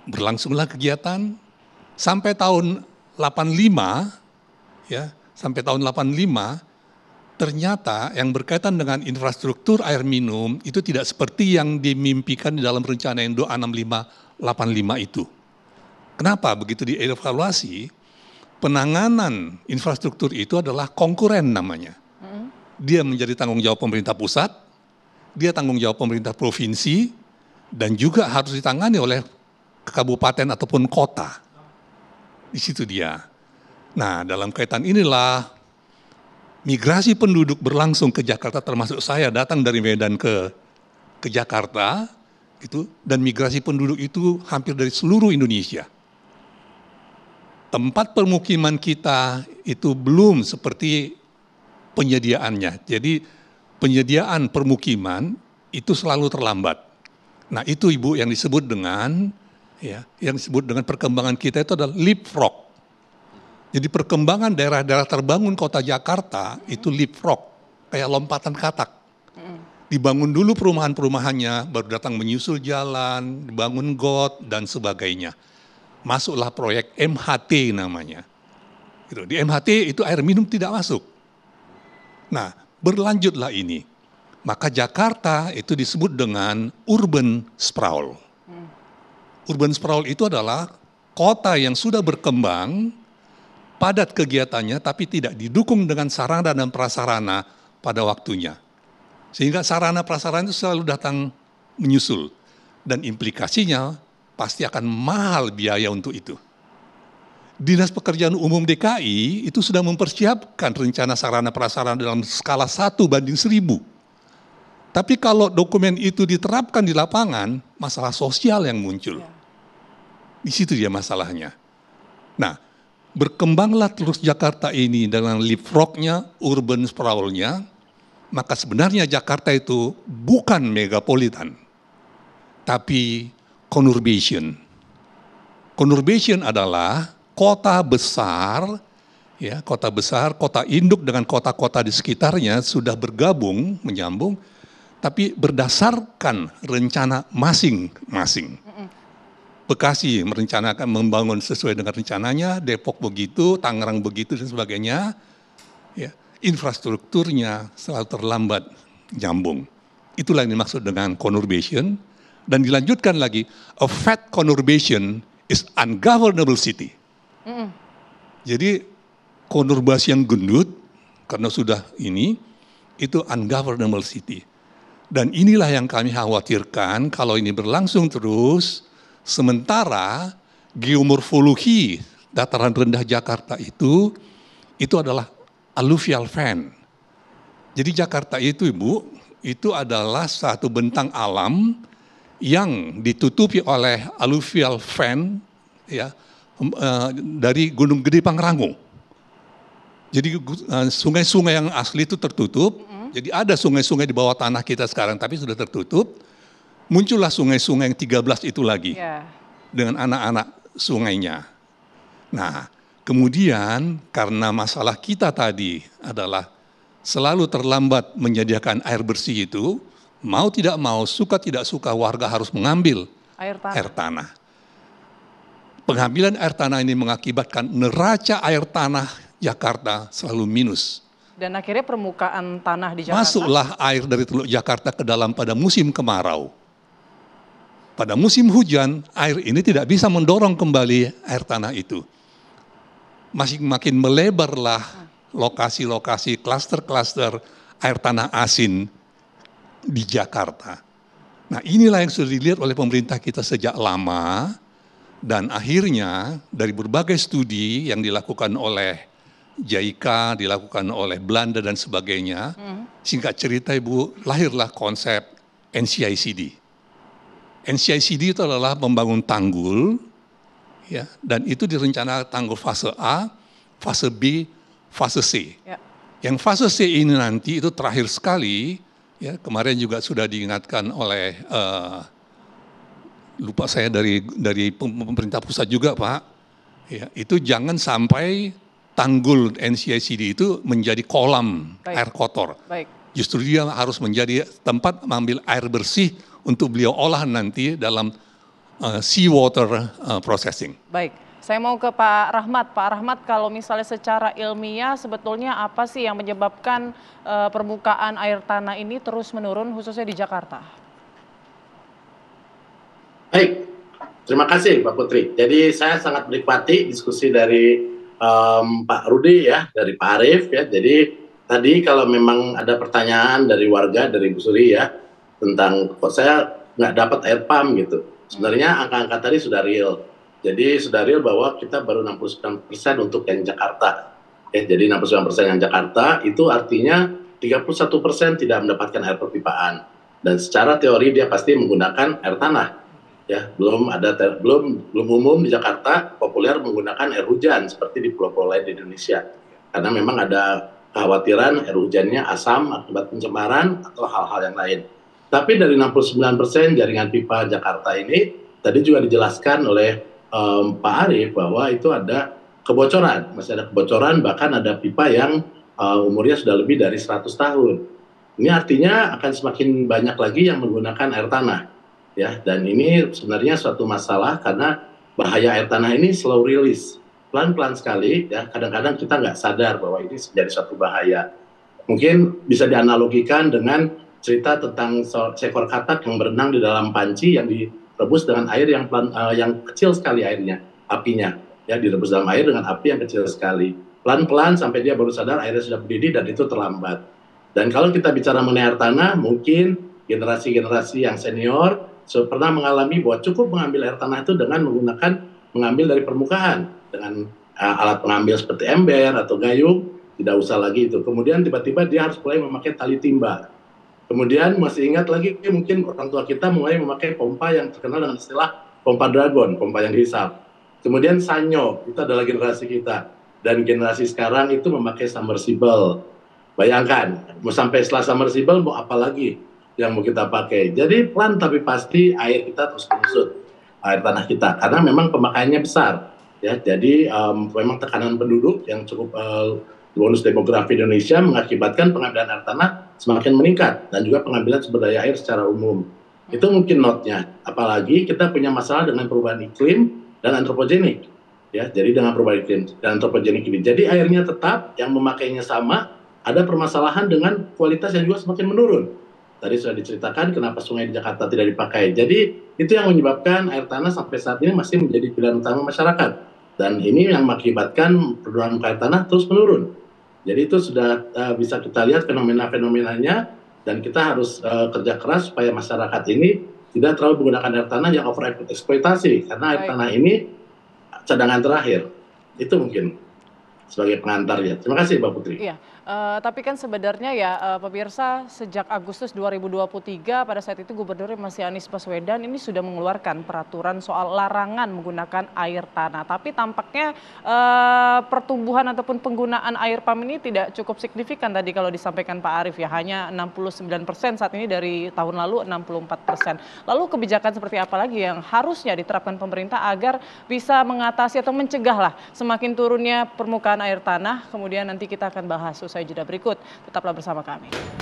Berlangsunglah kegiatan sampai tahun 85, ya, sampai tahun 85 ternyata yang berkaitan dengan infrastruktur air minum itu tidak seperti yang dimimpikan di dalam rencana Indo 6585 itu. Kenapa? Begitu dievaluasi, penanganan infrastruktur itu adalah konkuren namanya. Dia menjadi tanggung jawab pemerintah pusat, dia tanggung jawab pemerintah provinsi, dan juga harus ditangani oleh kabupaten ataupun kota. Di situ dia. Nah, dalam kaitan inilah migrasi penduduk berlangsung ke Jakarta, termasuk saya datang dari Medan ke Jakarta, gitu, dan migrasi penduduk itu hampir dari seluruh Indonesia. Tempat permukiman kita itu belum seperti penyediaannya. Jadi penyediaan permukiman itu selalu terlambat. Nah, itu Ibu yang disebut dengan perkembangan kita itu adalah leapfrog. Jadi perkembangan daerah-daerah terbangun kota Jakarta itu leapfrog, kayak lompatan katak. Dibangun dulu perumahan-perumahannya, baru datang menyusul jalan, dibangun got dan sebagainya. Masuklah proyek MHT namanya. Di MHT itu air minum tidak masuk. Nah, berlanjutlah ini. Maka Jakarta itu disebut dengan urban sprawl. Urban sprawl itu adalah kota yang sudah berkembang, padat kegiatannya, tapi tidak didukung dengan sarana dan prasarana pada waktunya. Sehingga sarana prasarana itu selalu datang menyusul. Dan implikasinya pasti akan mahal biaya untuk itu. Dinas Pekerjaan Umum DKI itu sudah mempersiapkan rencana sarana prasarana dalam skala 1:1000. Tapi kalau dokumen itu diterapkan di lapangan, masalah sosial yang muncul. Di situ dia masalahnya. Nah, berkembanglah terus Jakarta ini dengan leapfrognya, urban sprawl-nya, maka sebenarnya Jakarta itu bukan megapolitan, tapi conurbation. Conurbation adalah kota besar, ya, kota induk dengan kota-kota di sekitarnya sudah bergabung, menyambung, tapi berdasarkan rencana masing-masing. Bekasi merencanakan membangun sesuai dengan rencananya, Depok begitu, Tangerang begitu dan sebagainya. Ya, infrastrukturnya selalu terlambat nyambung. Itulah yang dimaksud dengan conurbation. Dan dilanjutkan lagi, a fat conurbation is ungovernable city. Jadi konurbasi yang gendut karena sudah ini itu ungovernable city. Dan inilah yang kami khawatirkan kalau ini berlangsung terus, sementara geomorfologi dataran rendah Jakarta itu adalah alluvial fan. Jadi Jakarta itu Ibu, itu adalah satu bentang alam yang ditutupi oleh alluvial fan, ya, dari Gunung Gede Pangrango. Jadi sungai-sungai yang asli itu tertutup. Jadi ada sungai-sungai di bawah tanah kita sekarang, tapi sudah tertutup. Muncullah sungai-sungai yang 13 itu lagi, dengan anak-anak sungainya. Nah, kemudian karena masalah kita tadi adalah selalu terlambat menyediakan air bersih itu, mau tidak mau, suka tidak suka, warga harus mengambil air tanah. Pengambilan air tanah ini mengakibatkan neraca air tanah Jakarta selalu minus. Dan akhirnya permukaan tanah di Jakarta. Masuklah air dari Teluk Jakarta ke dalam pada musim kemarau. Pada musim hujan, air ini tidak bisa mendorong kembali air tanah itu. Makin melebarlah lokasi-lokasi, klaster-klaster air tanah asin di Jakarta. Nah, inilah yang sudah dilihat oleh pemerintah kita sejak lama, dan akhirnya dari berbagai studi yang dilakukan oleh JICA, dilakukan oleh Belanda dan sebagainya, singkat cerita Ibu, lahirlah konsep NCICD. NCICD itu adalah membangun tanggul, ya, dan itu direncanakan tanggul fase A, fase B, fase C. Ya. Yang fase C ini nanti itu terakhir sekali, ya, kemarin juga sudah diingatkan oleh lupa saya dari pemerintah pusat juga Pak, ya, itu jangan sampai tanggul NCICD itu menjadi kolam air kotor. Justru dia harus menjadi tempat mengambil air bersih untuk beliau olah nanti dalam seawater processing. Baik, saya mau ke Pak Rahmat. Pak Rahmat, kalau misalnya secara ilmiah sebetulnya apa sih yang menyebabkan permukaan air tanah ini terus menurun khususnya di Jakarta? Baik, terima kasih Pak Putri. Jadi saya sangat menikmati diskusi dari Pak Rudi ya, dari Pak Arief ya. Jadi tadi kalau memang ada pertanyaan dari warga, dari Bu Suri ya, tentang kok saya nggak dapat air pump gitu. Sebenarnya angka-angka tadi sudah real. Jadi sudah real bahwa kita baru 69% untuk yang Jakarta. Ya, jadi 69% yang Jakarta itu artinya 31% tidak mendapatkan air perpipaan. Dan secara teori dia pasti menggunakan air tanah. Ya, belum umum di Jakarta populer menggunakan air hujan seperti di pulau-pulau lain di Indonesia. Karena memang ada kekhawatiran air hujannya asam akibat pencemaran atau hal-hal yang lain. Tapi dari 69% jaringan pipa Jakarta ini tadi juga dijelaskan oleh Pak Arief bahwa itu ada kebocoran, masih ada kebocoran, bahkan ada pipa yang umurnya sudah lebih dari 100 tahun. Ini artinya akan semakin banyak lagi yang menggunakan air tanah. Ya, dan ini sebenarnya suatu masalah karena bahaya air tanah ini slow release, pelan-pelan sekali ya. Kadang-kadang kita nggak sadar bahwa ini menjadi suatu bahaya. Mungkin bisa dianalogikan dengan cerita tentang seekor katak yang berenang di dalam panci yang direbus dengan air yang kecil sekali airnya, apinya ya, direbus dalam air dengan api yang kecil sekali. Pelan-pelan sampai dia baru sadar airnya sudah mendidih dan itu terlambat. Dan kalau kita bicara mengenai air tanah, mungkin generasi-generasi yang senior pernah mengalami bahwa cukup mengambil air tanah itu dengan mengambil dari permukaan dengan alat pengambil seperti ember atau gayung, tidak usah lagi itu. Kemudian tiba-tiba dia harus mulai memakai tali timba. Kemudian masih ingat lagi mungkin orang tua kita mulai memakai pompa yang terkenal dengan istilah pompa dragon, pompa yang dihisap. Kemudian sanyo, itu adalah generasi kita. Dan generasi sekarang itu memakai submersible. Bayangkan, mau sampai setelah submersible mau apa lagi yang mau kita pakai. Jadi pelan tapi pasti air kita terus menyusut, air tanah kita, karena memang pemakaiannya besar. Ya, jadi memang tekanan penduduk yang cukup bonus demografi Indonesia mengakibatkan pengambilan air tanah semakin meningkat dan juga pengambilan sumber daya air secara umum. Itu mungkin notnya. Apalagi kita punya masalah dengan perubahan iklim dan antropogenik. Ya, jadi dengan perubahan iklim dan antropogenik ini. Jadi airnya tetap, yang memakainya sama, ada permasalahan dengan kualitas yang juga semakin menurun. Tadi sudah diceritakan kenapa sungai di Jakarta tidak dipakai. Jadi itu yang menyebabkan air tanah sampai saat ini masih menjadi pilihan utama masyarakat. Dan ini yang mengakibatkan perluan air tanah terus menurun. Jadi itu sudah bisa kita lihat fenomena-fenomenanya, dan kita harus kerja keras supaya masyarakat ini tidak terlalu menggunakan air tanah yang over eksploitasi, karena air tanah ini cadangan terakhir. Itu mungkin sebagai pengantarnya. Terima kasih Mbak Putri. Iya, tapi kan sebenarnya ya pemirsa, sejak Agustus 2023 pada saat itu Gubernurnya masih Anies Baswedan ini sudah mengeluarkan peraturan soal larangan menggunakan air tanah. Tapi tampaknya pertumbuhan ataupun penggunaan air pump ini tidak cukup signifikan tadi kalau disampaikan Pak Arief ya, hanya 69% saat ini dari tahun lalu 64%. Lalu kebijakan seperti apa lagi yang harusnya diterapkan pemerintah agar bisa mengatasi atau mencegah lah semakin turunnya permukaan air tanah? Kemudian nanti kita akan bahas usai jeda berikut. Tetaplah bersama kami.